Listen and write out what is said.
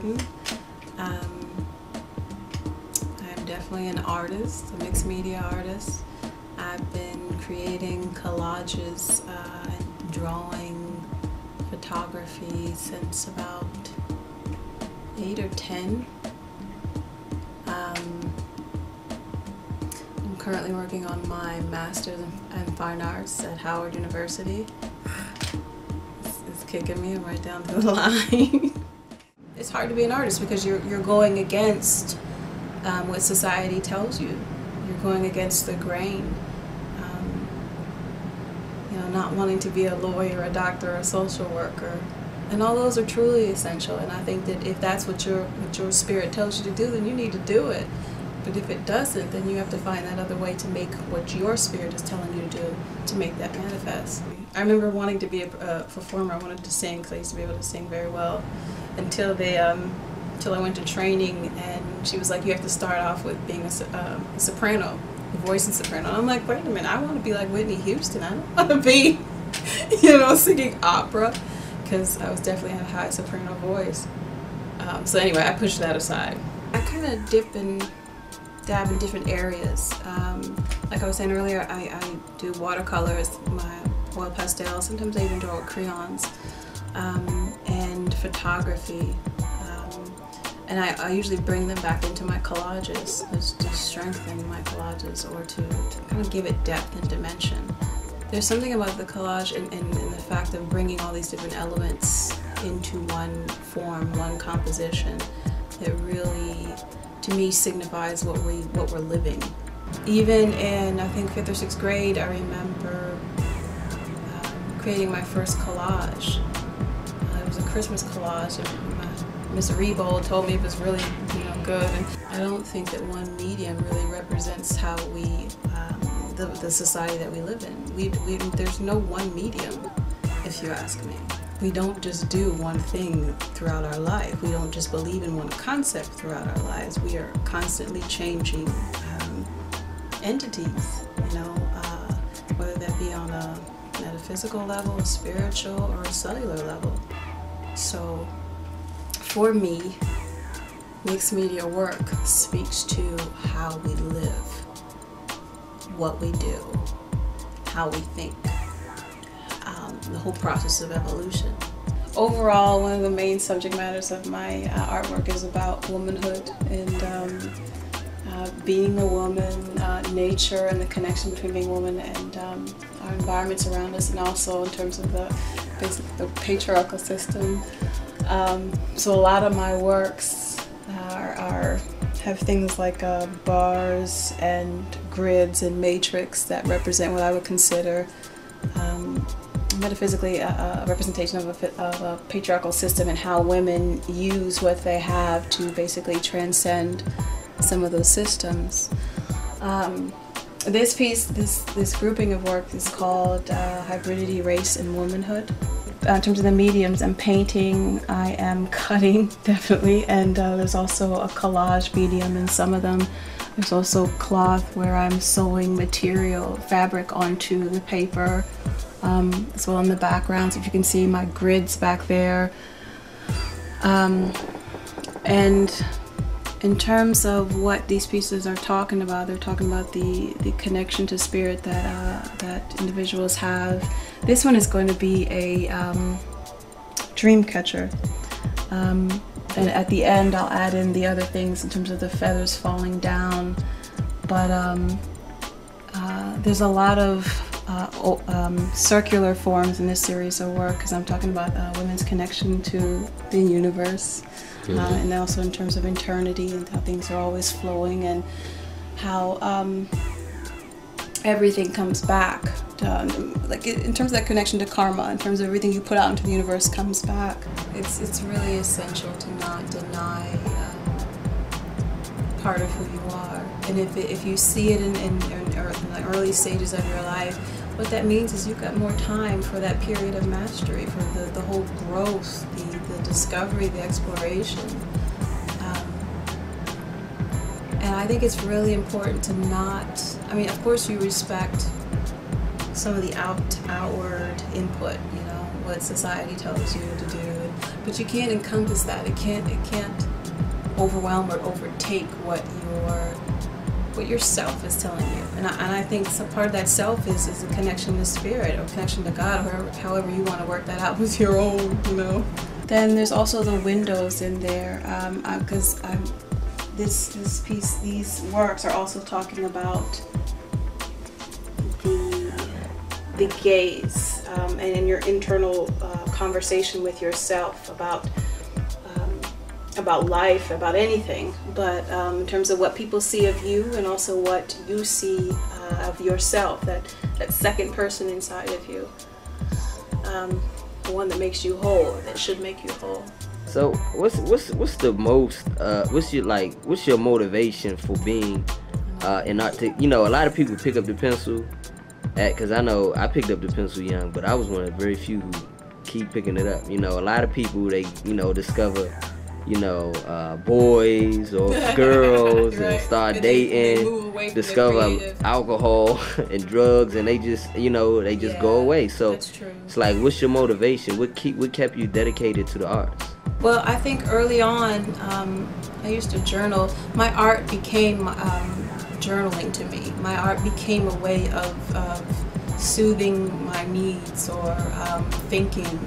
Robles-Gordon. I'm definitely an artist, a mixed media artist. I've been creating collages, drawing, photography since about 8 or 10. I'm currently working on my Master's in Fine Arts at Howard University. It's kicking me right down to the line. It's hard to be an artist because you're going against what society tells you. You're going against the grain. You know, not wanting to be a lawyer, a doctor, a social worker. And all those are truly essential, and I think that if that's what your spirit tells you to do, then you need to do it. But if it doesn't, then you have to find that other way to make what your spirit is telling you to do, to make that manifest. I remember wanting to be a performer. I wanted to sing because I used to be able to sing very well until I went to training, and she was like, you have to start off with being a soprano, a voice in soprano. And I'm like, wait a minute, I want to be like Whitney Houston. I don't want to be, singing opera, because I was definitely a high soprano voice. So anyway, I pushed that aside. I kind of dip and dab in different areas. Like I was saying earlier, I do watercolors, my oil pastel, sometimes I even draw with crayons, and photography. And I usually bring them back into my collages to strengthen my collages, or to kind of give it depth and dimension. There's something about the collage and the fact of bringing all these different elements into one form, one composition, that really, to me, signifies what we're living. Even in, I think, 5th or 6th grade, I remember creating my first collage. It was a Christmas collage, and Miss Rebold told me it was really, good. And I don't think that one medium really represents how we, the society that we live in. There's no one medium, if you ask me. We don't just do one thing throughout our life. We don't just believe in one concept throughout our lives. We are constantly changing entities, whether that be on a metaphysical level, a spiritual, or a cellular level. So, for me, mixed media work speaks to how we live, what we do, how we think, the whole process of evolution. Overall, one of the main subject matters of my artwork is about womanhood and being a woman, nature, and the connection between being a woman and our environments around us, and also in terms of the patriarchal system. So a lot of my works have things like bars and grids and matrix that represent what I would consider metaphysically a representation of a patriarchal system, and how women use what they have to basically transcend some of those systems. This piece, this grouping of work is called Hybridity, Race, and Womanhood. In terms of the mediums, I'm painting, I am cutting, definitely, and there's also a collage medium in some of them. There's also cloth where I'm sewing material, fabric onto the paper, as well in the background. So if you can see my grids back there. And in terms of what these pieces are talking about, they're talking about the connection to spirit that individuals have. This one is going to be a dream catcher. And at the end I'll add in the other things in terms of the feathers falling down. But there's a lot of circular forms in this series of work, because I'm talking about women's connection to the universe. And also in terms of eternity and how things are always flowing, and how everything comes back. Like in terms of that connection to karma, in terms of everything you put out into the universe comes back. It's really essential to not deny part of who you are. And if you see it in the early stages of your life, what that means is you've got more time for that period of mastery, for the whole growth, the discovery, the exploration. And I think it's really important to not, of course you respect some of the outward input, what society tells you to do, but you can't encompass that. It can't overwhelm or overtake what your self is telling you. And I think some part of that self is a connection to spirit or connection to God, or however you want to work that out with your own, you know. Then there's also the windows in there, because this piece, these works are also talking about the gaze and in your internal conversation with yourself about life, about anything, but in terms of what people see of you and also what you see of yourself, that second person inside of you, the one that makes you whole, that should make you whole. So what's the most what's your motivation for being an artist? You know, a lot of people pick up the pencil because I know I picked up the pencil young, but I was one of the very few who keep picking it up. You know, a lot of people, they, you know, discover, you know, boys or girls right. and start and dating, they discover alcohol and drugs, and they just, you know, they just go away. So it's like, what's your motivation? What kept you dedicated to the arts? Well, I think early on, I used to journal. My art became journaling to me. My art became a way of soothing my needs or thinking